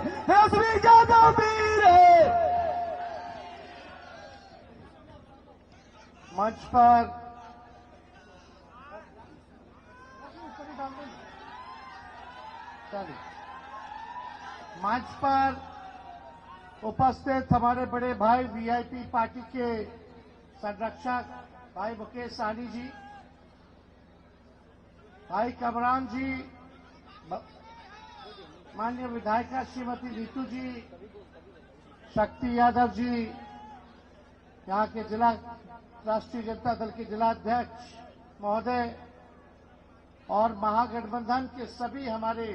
तेजस्वी यादव वीर है। मंच पर उपस्थित हमारे बड़े भाई वीआईपी पार्टी के संरक्षक भाई मुकेश सहनी जी, भाई कमरान जी, माननीय विधायिका श्रीमती नीतू जी, शक्ति यादव जी, यहाँ के जिला राष्ट्रीय जनता दल के जिला अध्यक्ष महोदय और महागठबंधन के सभी हमारे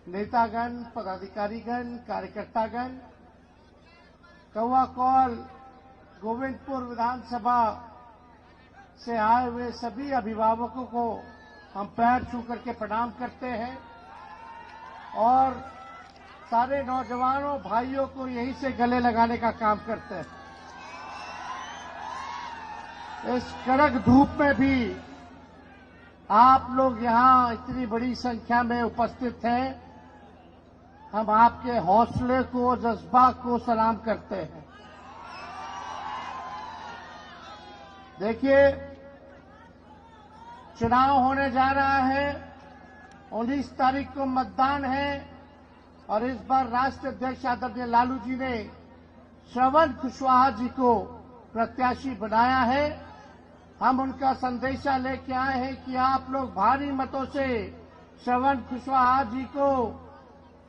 नेतागण, पदाधिकारीगण, कार्यकर्तागण, कौवा कौल गोविंदपुर विधानसभा से आए हुए सभी अभिभावकों को हम पैर छू करके प्रणाम करते हैं और सारे नौजवानों भाइयों को यहीं से गले लगाने का काम करते हैं। इस कड़क धूप में भी आप लोग यहां इतनी बड़ी संख्या में उपस्थित हैं, हम आपके हौसले को, जज्बा को सलाम करते हैं। देखिए, चुनाव होने जा रहा है, 19 तारीख को मतदान है और इस बार राष्ट्रीय अध्यक्ष आदरणीय लालू जी ने श्रवण कुशवाहा जी को प्रत्याशी बनाया है। हम उनका संदेशा लेके आए हैं कि आप लोग भारी मतों से श्रवण कुशवाहा जी को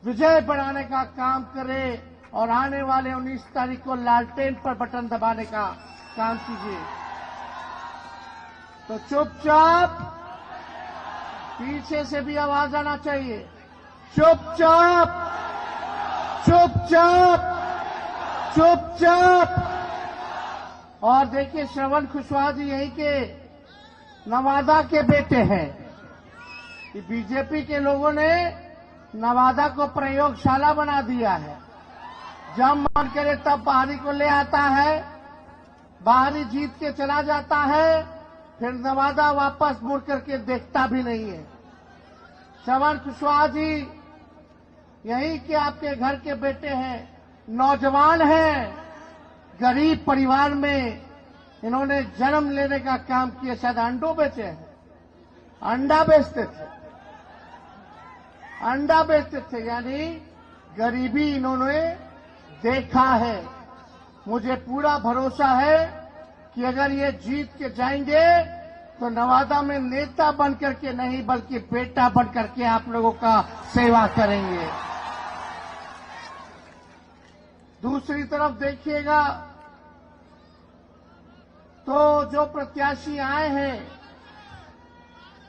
विजय बनाने का काम करें और आने वाले 19 तारीख को लालटेन पर बटन दबाने का काम कीजिए। तो चुपचाप, पीछे से भी आवाज आना चाहिए, चुपचाप चुपचाप चुपचाप। और देखिए, श्रवण कुशवाहा जी यहीं के नवादा के बेटे हैं। बीजेपी के लोगों ने नवादा को प्रयोगशाला बना दिया है, जब मन करे तब बाहरी को ले आता है, बाहरी जीत के चला जाता है, फिर नवादा वापस मुड़ करके देखता भी नहीं है। श्रवण कुशवाहा जी यहीं के आपके घर के बेटे हैं, नौजवान हैं, गरीब परिवार में इन्होंने जन्म लेने का काम किया। शायद अंडों बेचे हैं, अंडा बेचते थे, अंडा बेचते थे, यानी गरीबी इन्होंने देखा है। मुझे पूरा भरोसा है कि अगर ये जीत के जाएंगे तो नवादा में नेता बन करके नहीं बल्कि बेटा बन करके आप लोगों का सेवा करेंगे। दूसरी तरफ देखिएगा तो जो प्रत्याशी आए हैं,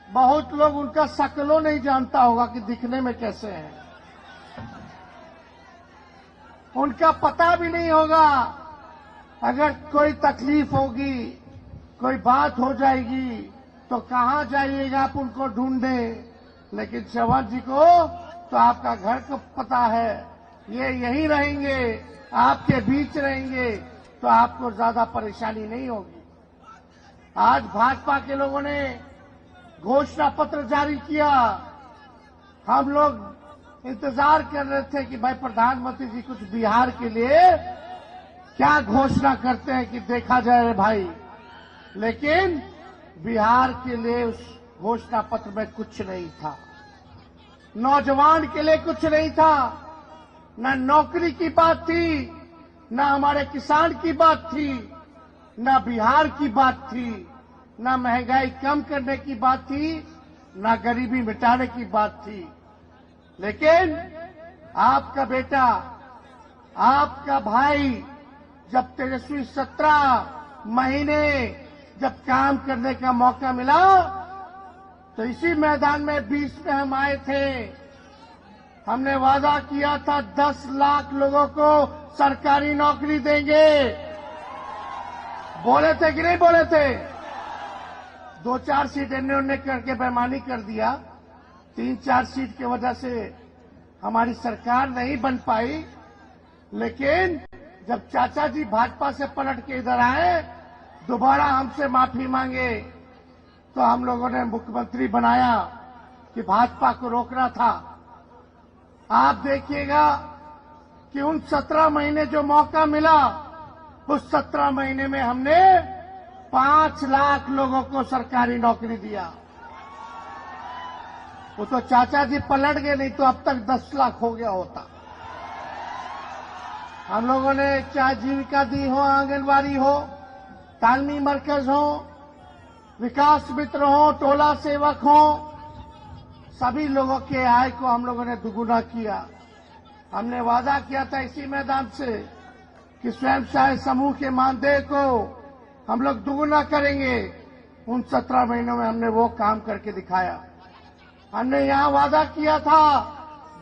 बहुत लोग उनका शक्लों नहीं जानता होगा कि दिखने में कैसे हैं, उनका पता भी नहीं होगा। अगर कोई तकलीफ होगी, कोई बात हो जाएगी तो कहां जाइएगा आप उनको ढूंढने। लेकिन श्रवण जी को तो आपका घर को पता है, ये यहीं रहेंगे, आपके बीच रहेंगे, तो आपको ज्यादा परेशानी नहीं होगी। आज भाजपा के लोगों ने घोषणा पत्र जारी किया, हम लोग इंतजार कर रहे थे कि भाई प्रधानमंत्री जी कुछ बिहार के लिए क्या घोषणा करते हैं कि देखा जाए भाई। लेकिन बिहार के लिए उस घोषणा पत्र में कुछ नहीं था, नौजवान के लिए कुछ नहीं था, न नौकरी की बात थी, न हमारे किसान की बात थी, न बिहार की बात थी, न महंगाई कम करने की बात थी, न गरीबी मिटाने की बात थी। लेकिन आपका बेटा, आपका भाई जब तेजस्वी 17 महीने जब काम करने का मौका मिला तो इसी मैदान में 20 में हम आए थे। हमने वादा किया था 10 लाख लोगों को सरकारी नौकरी देंगे। बोले थे कि नहीं बोले थे? 2-4 सीट इन्होंने करके बेईमानी कर दिया, 3-4 सीट की वजह से हमारी सरकार नहीं बन पाई। लेकिन जब चाचा जी भाजपा से पलट के इधर आए, दोबारा हमसे माफी मांगे, तो हम लोगों ने मुख्यमंत्री बनाया कि भाजपा को रोकना था। आप देखिएगा कि उन 17 महीने जो मौका मिला, उस 17 महीने में हमने 5 लाख लोगों को सरकारी नौकरी दिया। वो तो चाचा जी पलट गए, नहीं तो अब तक 10 लाख हो गया होता। हम लोगों ने चाहे जीविका दी हो, आंगनबाड़ी हो, तालमी मरकज हो, विकास मित्र हो, टोला सेवक हो, सभी लोगों के आय को हम लोगों ने दुगुना किया। हमने वादा किया था इसी मैदान से कि स्वयं सहायता समूह के मानदेय को हम लोग दुगुना करेंगे। उन 17 महीनों में हमने वो काम करके दिखाया। हमने यहां वादा किया था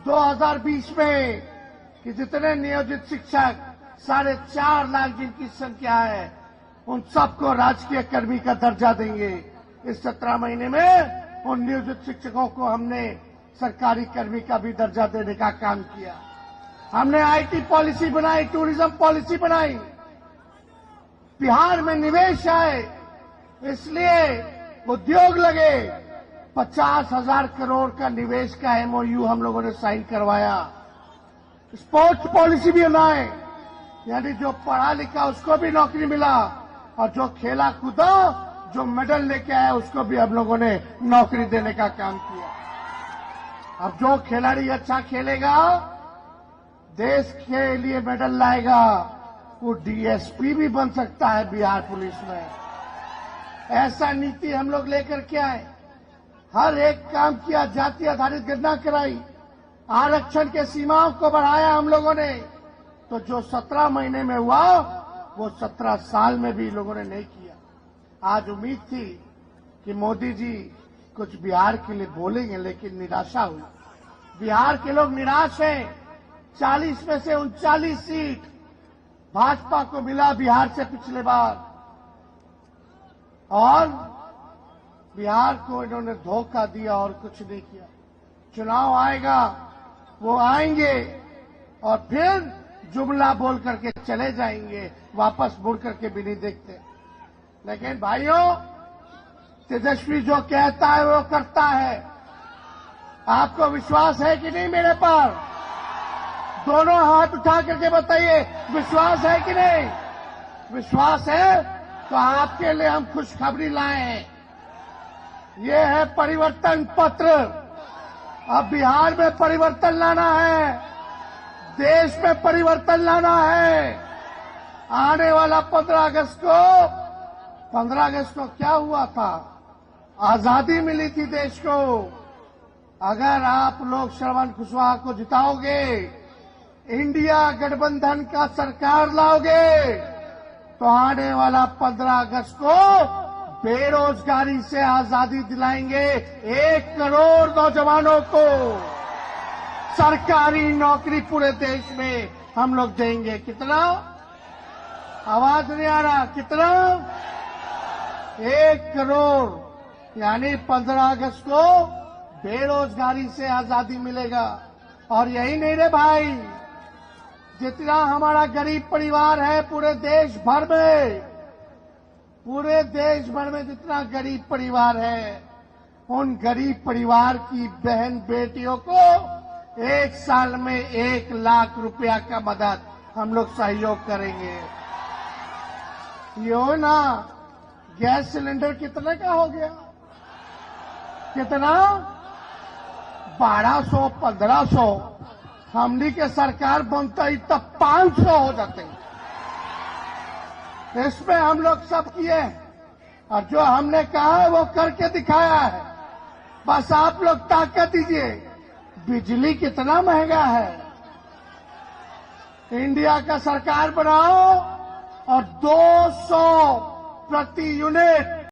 2020 में कि जितने नियोजित शिक्षक 4.5 लाख जिनकी संख्या है, उन सबको राजकीय कर्मी का दर्जा देंगे। इस 17 महीने में उन नियोजित शिक्षकों को हमने सरकारी कर्मी का भी दर्जा देने का काम किया। हमने आईटी पॉलिसी बनाई, टूरिज्म पॉलिसी बनाई, बिहार में निवेश आए, इसलिए उद्योग लगे। 50,000 करोड़ का निवेश का एमओयू हम लोगों ने साइन करवाया। स्पोर्ट्स पॉलिसी भी बनाए, यानी जो पढ़ा लिखा उसको भी नौकरी मिला, और जो खेला कूदा, जो मेडल लेके आया, उसको भी हम लोगों ने नौकरी देने का काम किया। अब जो खिलाड़ी अच्छा खेलेगा, देश के लिए मेडल लाएगा, वो डीएसपी भी बन सकता है बिहार पुलिस में। ऐसा नीति हम लोग लेकर के आए। हर एक काम किया, जाति आधारित गणना कराई, आरक्षण के सीमाओं को बढ़ाया हम लोगों ने। तो जो 17 महीने में हुआ, वो 17 साल में भी लोगों ने नहीं किया। आज उम्मीद थी कि मोदी जी कुछ बिहार के लिए बोलेंगे, लेकिन निराशा हुई। बिहार के लोग निराश हैं। 40 में से 39 सीट भाजपा को मिला बिहार से पिछले बार, और बिहार को इन्होंने धोखा दिया और कुछ नहीं किया। चुनाव आएगा, वो आएंगे और फिर जुमला बोल करके चले जाएंगे, वापस मुड़ करके भी नहीं देखते। लेकिन भाइयों, तेजस्वी जो कहता है वो करता है। आपको विश्वास है कि नहीं मेरे पर? दोनों हाथ उठा करके बताइए, विश्वास है कि नहीं? विश्वास है तो आपके लिए हम खुशखबरी लाए हैं। ये है परिवर्तन पत्र। अब बिहार में परिवर्तन लाना है, देश में परिवर्तन लाना है। आने वाला 15 अगस्त को क्या हुआ था? आजादी मिली थी देश को। अगर आप लोग श्रवण कुशवाहा को जिताओगे, इंडिया गठबंधन का सरकार लाओगे, तो आने वाला 15 अगस्त को बेरोजगारी से आजादी दिलाएंगे। 1 करोड़ नौजवानों को सरकारी नौकरी पूरे देश में हम लोग देंगे। कितना? आवाज नहीं आ रहा। कितना? 1 करोड़, यानी 15 अगस्त को बेरोजगारी से आजादी मिलेगा। और यही नहीं रे भाई, जितना हमारा गरीब परिवार है पूरे देश भर में जितना गरीब परिवार है, उन गरीब परिवार की बहन बेटियों को 1 साल में 1 लाख रुपया का मदद हम लोग सहयोग करेंगे। ये हो ना, गैस सिलेंडर कितने का हो गया? कितना? 1200, 1500। हमनी के सरकार बनता ही तब 500 हो जाते हैं। इसमें हम लोग सब किए, और जो हमने कहा है वो करके दिखाया है। बस आप लोग ताकत दीजिए। बिजली कितना महंगा है, इंडिया का सरकार बनाओ और 200 प्रति यूनिट